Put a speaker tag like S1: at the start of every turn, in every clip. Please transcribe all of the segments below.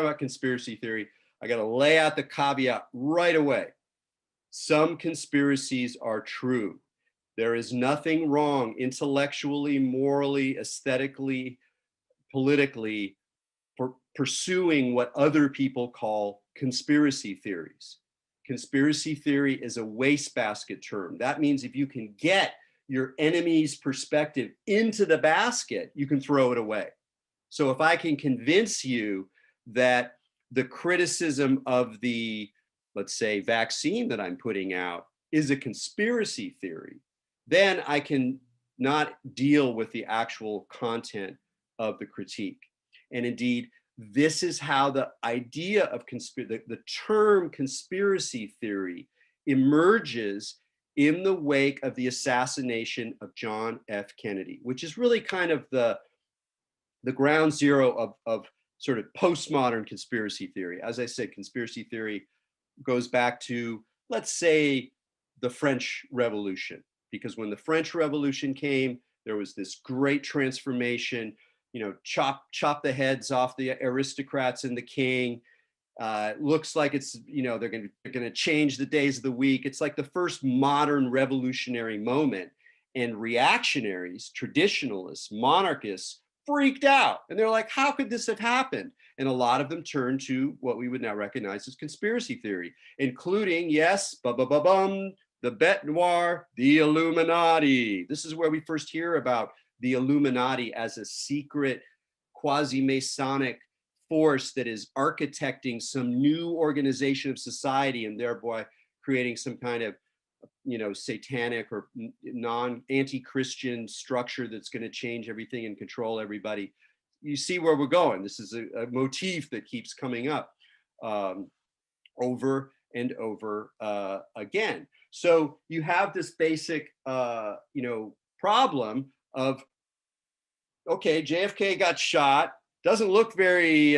S1: about conspiracy theory, I got to lay out the caveat right away. Some conspiracies are true. There is nothing wrong intellectually, morally, aesthetically, politically for pursuing what other people call conspiracy theories. Conspiracy theory is a wastebasket term. That means if you can get your enemy's perspective into the basket, you can throw it away. So if I can convince you that the criticism of the, let's say, vaccine that I'm putting out is a conspiracy theory, then I can not deal with the actual content of the critique. And indeed, this is how the idea of the term conspiracy theory emerges in the wake of the assassination of John F. Kennedy, which is really kind of the ground zero of sort of postmodern conspiracy theory. As I said, conspiracy theory goes back to, let's say, the French Revolution, because when the French Revolution came, there was this great transformation, chop the heads off the aristocrats and the king. Looks like it's, they're going to change the days of the week. It's like the first modern revolutionary moment, and reactionaries, traditionalists, monarchists freaked out, and they're like, how could this have happened? And a lot of them turned to what we would now recognize as conspiracy theory, including, yes, the bête noire, the Illuminati. This is where we first hear about the Illuminati as a secret quasi-Masonic force that is architecting some new organization of society and thereby creating some kind of satanic or anti-Christian structure that's going to change everything and control everybody. You see where we're going. This is a motif that keeps coming up over and over again. So you have this basic problem of, okay, JFK got shot, doesn't look very,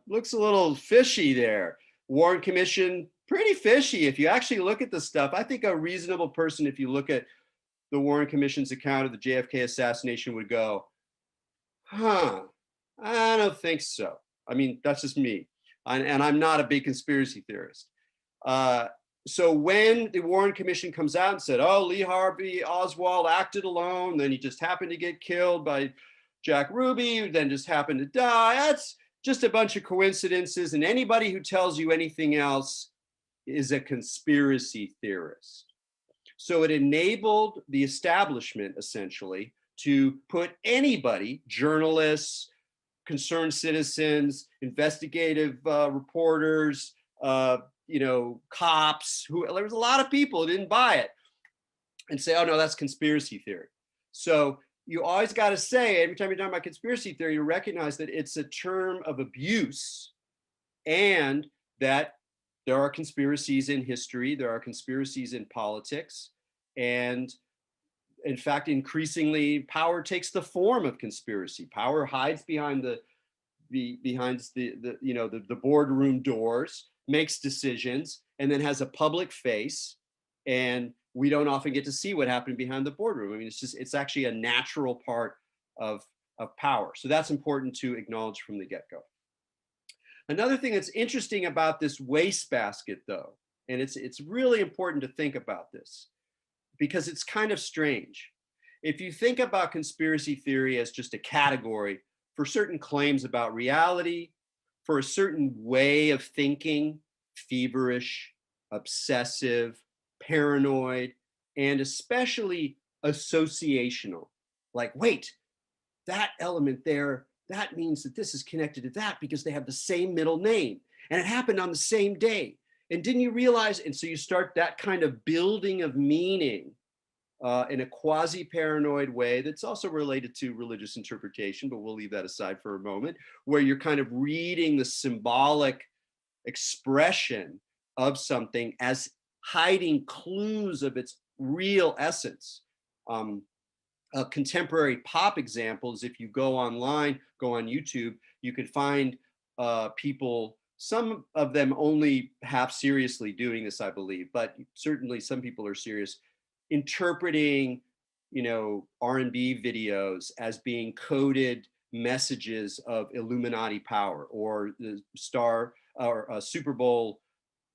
S1: looks a little fishy there. Warren Commission, pretty fishy. If you actually look at the stuff, I think a reasonable person, if you look at the Warren Commission's account of the JFK assassination, would go, I don't think so. I mean, that's just me. And I'm not a big conspiracy theorist. So when the Warren Commission comes out and said, oh, Lee Harvey Oswald acted alone, then he just happened to get killed by Jack Ruby, who then just happened to die, that's just a bunch of coincidences. And anybody who tells you anything else is a conspiracy theorist. So it enabled the establishment, essentially, to put anybody, journalists, concerned citizens, investigative reporters, cops, there was a lot of people who didn't buy it, and say, oh no, that's conspiracy theory. So you always got to say, every time you're talking about conspiracy theory, you recognize that it's a term of abuse, and that there are conspiracies in history, there are conspiracies in politics, and in fact, increasingly, power takes the form of conspiracy. Power hides behind the boardroom doors, makes decisions, and then has a public face. And we don't often get to see what happened behind the boardroom. I mean, it's actually a natural part of power. So that's important to acknowledge from the get-go. Another thing that's interesting about this wastebasket, though, and it's really important to think about this, because it's kind of strange. If you think about conspiracy theory as just a category for certain claims about reality, for a certain way of thinking, feverish, obsessive, paranoid, and especially associational. Like, wait, that element there, that means that this is connected to that because they have the same middle name and it happened on the same day. And didn't you realize? And so you start that kind of building of meaning in a quasi-paranoid way that's also related to religious interpretation, but we'll leave that aside for a moment, where you're kind of reading the symbolic expression of something as hiding clues of its real essence. A contemporary pop example is, if you go online, go on YouTube, you could find people, some of them only half seriously doing this, I believe, but certainly some people are serious, interpreting, R&B videos as being coded messages of Illuminati power, or the star or Super Bowl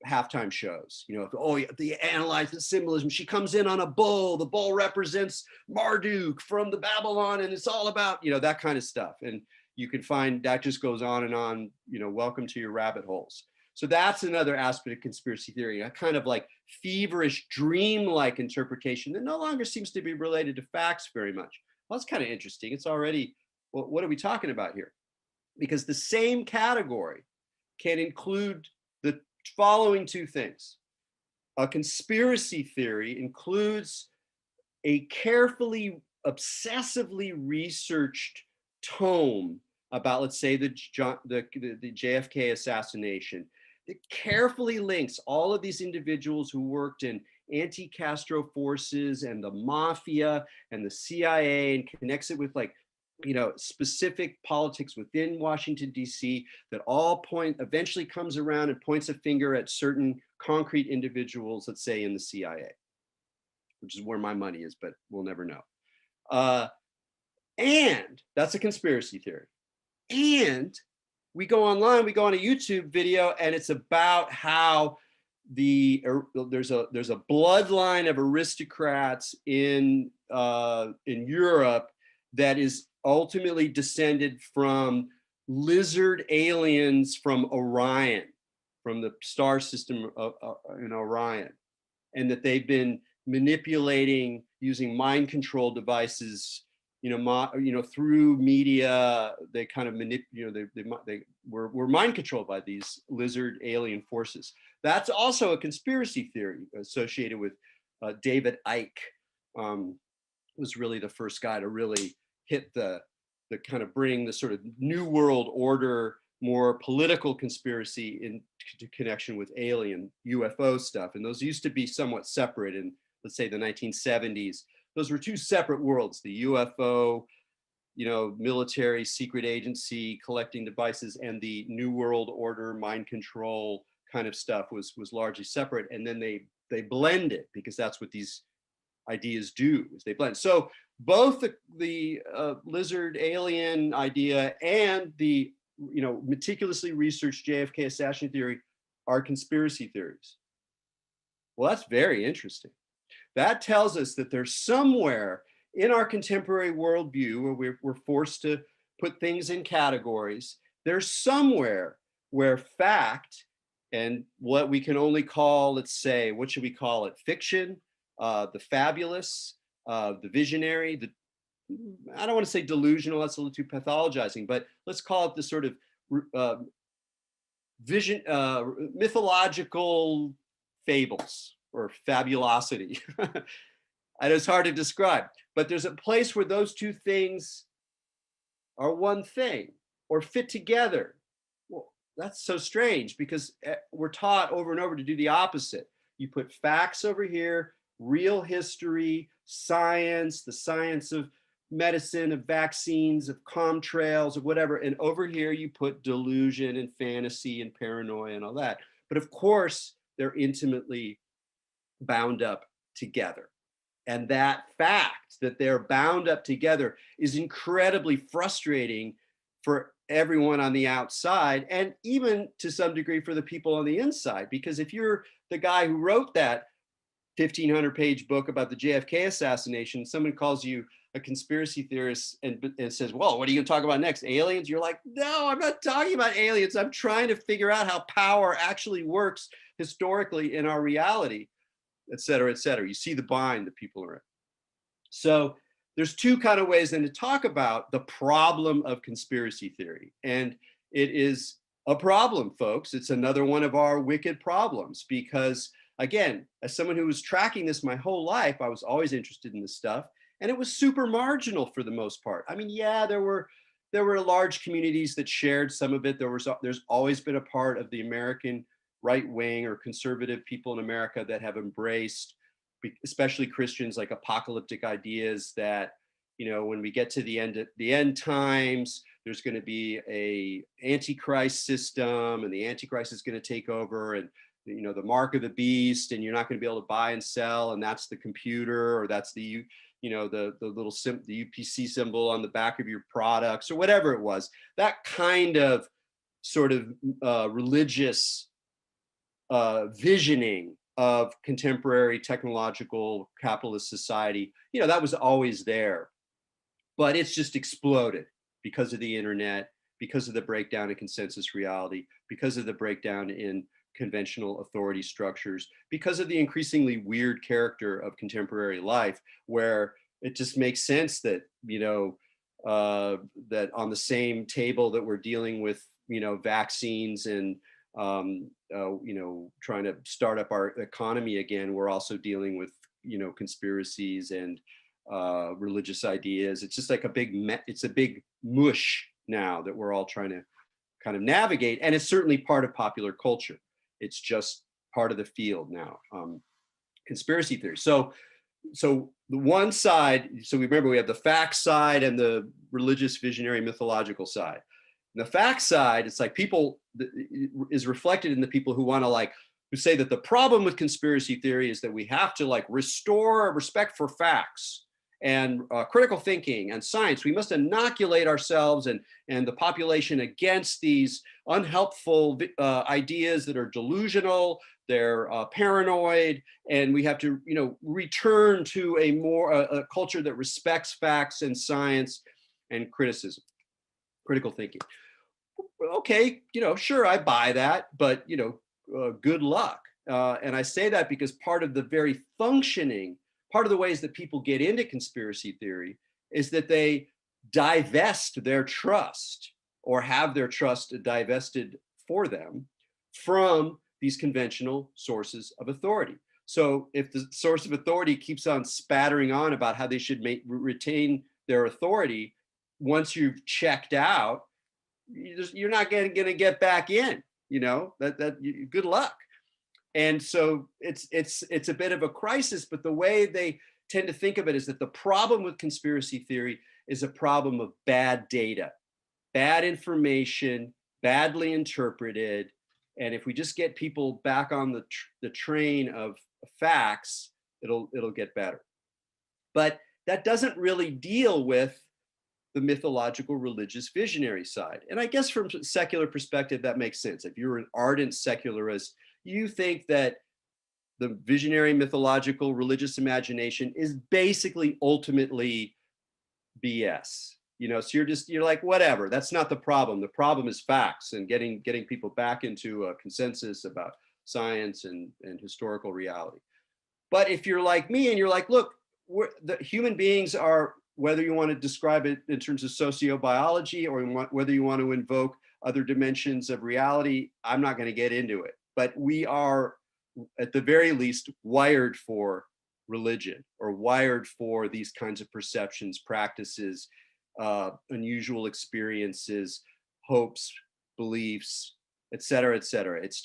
S1: halftime shows. You know, oh, they analyze the symbolism. She comes in on a bull. The bull represents Marduk from the Babylon, and it's all about, you know, that kind of stuff. And you can find that just goes on and on. You know, welcome to your rabbit holes. So that's another aspect of conspiracy theory, a kind of like feverish, dream-like interpretation that no longer seems to be related to facts very much. Well, that's kind of interesting. It's already, well, what are we talking about here? Because the same category can include the following two things. A conspiracy theory includes a carefully, obsessively researched tome about, let's say, the JFK assassination, that carefully links all of these individuals who worked in anti-Castro forces and the mafia and the CIA, and connects it with, like, you know, specific politics within Washington, D.C., that all eventually comes around and points a finger at certain concrete individuals, let's say in the CIA, which is where my money is, but we'll never know. And that's a conspiracy theory. And we go online, we go on a YouTube video, and it's about how there's a bloodline of aristocrats in Europe that is ultimately descended from lizard aliens from Orion, from the star system in Orion, and that they've been manipulating using mind control devices, through media. They kind of they were mind controlled by these lizard alien forces. That's also a conspiracy theory associated with David Icke. Was really the first guy to really hit the kind of bring the sort of new world order, more political conspiracy into connection with alien UFO stuff. And those used to be somewhat separate in, let's say, the 1970s. Those were two separate worlds: the UFO, military secret agency collecting devices, and the new world order mind control kind of stuff was largely separate. And then they blended, because that's what these ideas do, is they blend. So both the lizard alien idea and the meticulously researched JFK assassination theory are conspiracy theories. Well, that's very interesting. That tells us that there's somewhere in our contemporary worldview, where we're forced to put things in categories, there's somewhere where fact and what we can only call, let's say, what should we call it? Fiction, the fabulous, the visionary, I don't want to say delusional, that's a little too pathologizing, but let's call it the sort of mythological fables or fabulosity. And it's hard to describe, but there's a place where those two things are one thing or fit together. Well, that's so strange, because we're taught over and over to do the opposite. You put facts over here, real history, science, the science of medicine, of vaccines, of chemtrails, of whatever, and over here you put delusion and fantasy and paranoia and all that. But of course, they're intimately bound up together. And that fact that they're bound up together is incredibly frustrating for everyone on the outside, and even to some degree for the people on the inside. Because if you're the guy who wrote that 1,500-page book about the JFK assassination, someone calls you a conspiracy theorist and says, well, what are you going to talk about next? Aliens? You're like, no, I'm not talking about aliens. I'm trying to figure out how power actually works historically in our reality, et cetera, et cetera. You see the bind that people are in. So there's two kind of ways then to talk about the problem of conspiracy theory. And it is a problem, folks. It's another one of our wicked problems, because again, as someone who was tracking this my whole life, I was always interested in this stuff, and it was super marginal for the most part. I mean, yeah, there were large communities that shared some of it. There's always been a part of the American right wing or conservative people in America that have embraced, especially Christians, like apocalyptic ideas that, when we get to the end times, there's going to be a antichrist system, and the antichrist is going to take over, and the mark of the beast, and you're not going to be able to buy and sell, and that's the computer, or that's the the little the UPC symbol on the back of your products or whatever it was. That kind of sort of religious visioning of contemporary technological capitalist society, that was always there, but it's just exploded because of the internet, because of the breakdown in consensus reality, because of the breakdown in conventional authority structures, because of the increasingly weird character of contemporary life, where it just makes sense that, that on the same table that we're dealing with, vaccines and, trying to start up our economy again, we're also dealing with, conspiracies and religious ideas. It's just like it's a big mush now that we're all trying to kind of navigate, and it's certainly part of popular culture. It's just part of the field now. Conspiracy theory. So the one side, so we remember we have the fact side and the religious, visionary, mythological side. And the fact side, it's like people is reflected in the people who want to who say that the problem with conspiracy theory is that we have to restore respect for facts and critical thinking and science. We must inoculate ourselves and the population against these unhelpful ideas that are delusional, they're paranoid, and we have to, return to a culture that respects facts and science and critical thinking. Okay, sure, I buy that, but good luck. And I say that because part of the ways that people get into conspiracy theory is that they divest their trust or have their trust divested for them from these conventional sources of authority. So if the source of authority keeps on spattering on about how they should retain their authority, once you've checked out, you're not going to get back in. Good luck. And so it's a bit of a crisis, but the way they tend to think of it is that the problem with conspiracy theory is a problem of bad data, bad information, badly interpreted. And if we just get people back on the train of facts, it'll get better. But that doesn't really deal with the mythological, religious, visionary side. And I guess from a secular perspective, that makes sense. If you're an ardent secularist, you think that the visionary, mythological, religious imagination is basically ultimately BS. So you're like, whatever, that's not the problem. The problem is facts and getting people back into a consensus about science and historical reality. But if you're like me and you're like, look, the human beings are, whether you want to describe it in terms of sociobiology or whether you want to invoke other dimensions of reality, I'm not going to get into it. But we are, at the very least, wired for religion or wired for these kinds of perceptions, practices, unusual experiences, hopes, beliefs, et cetera, et cetera. It's